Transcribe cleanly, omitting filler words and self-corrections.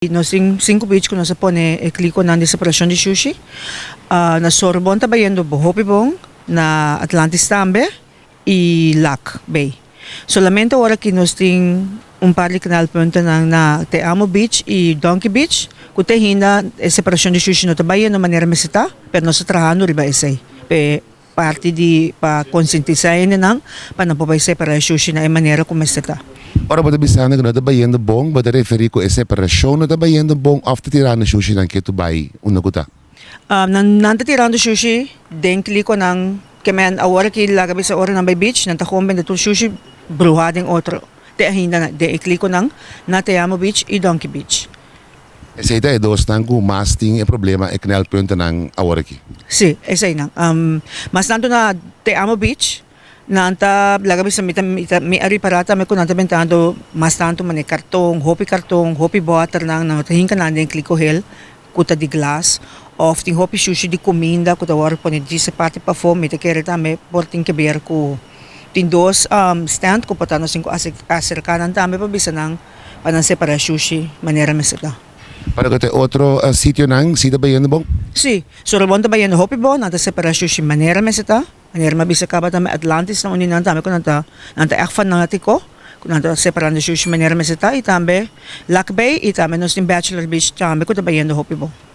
No, cinco beach ko na sa pone kliko na separasyon di sushi. Na Sorbonne tabayendo Bohopibong, na Atlantis Tambe, y Lac Bay. Solamente ahora que nos ting un par de canal punta na Te Amo Beach y Donkey Beach, kute hinda separasyon di sushi no tabayendo manera mesita, pero no sa trahano riba esay. Parte di pa consentizayin ng panapabay separasyon sushi na manera kumesita. Ora ba bisana que não está baiando bom, ba referi ko separação não está baiando bom after tirando sushi ng keto bai una guta. Nanta tirando sushi, den kliko ng kemen awara ki lagabi sa ora ng bay beach, nanta komben na to sushi bruhading otro. De hinda na de kliko ng na Te Amo Beach y Donkey Beach. Essa ita dos nang ku masting problema eknel punta ng awara ki. Si, esay nang. Mas nanto na Te Amo Beach, nanta lagabi sa mi ari parata me ko nanta bentando mas tanto man kartong, hopi butter nang tahin ka nandeng kliko hel, kuta di glass, of ting hopi sushi di kuminda, kuta war po ni di sa pati pa foam, ita kere tame, porting keber ko. Ting dos stand ko patano sing ko asir kanan tame pa bisa nang panang separa sushi, manera mesita. Para que otro sitio nang sida baiando bom. Si, Sorbonne tabayan hopi bo, nanta separa sushi, manera mesita. Manera mabisa ka ba tame Atlantis na unin nanta ko nanta ekfan na ko. Kung nanta separando sushi manera mesita, itambe Lac Bay, itame nos ting Bachelor Beach, tame ko tabayan hopi bo.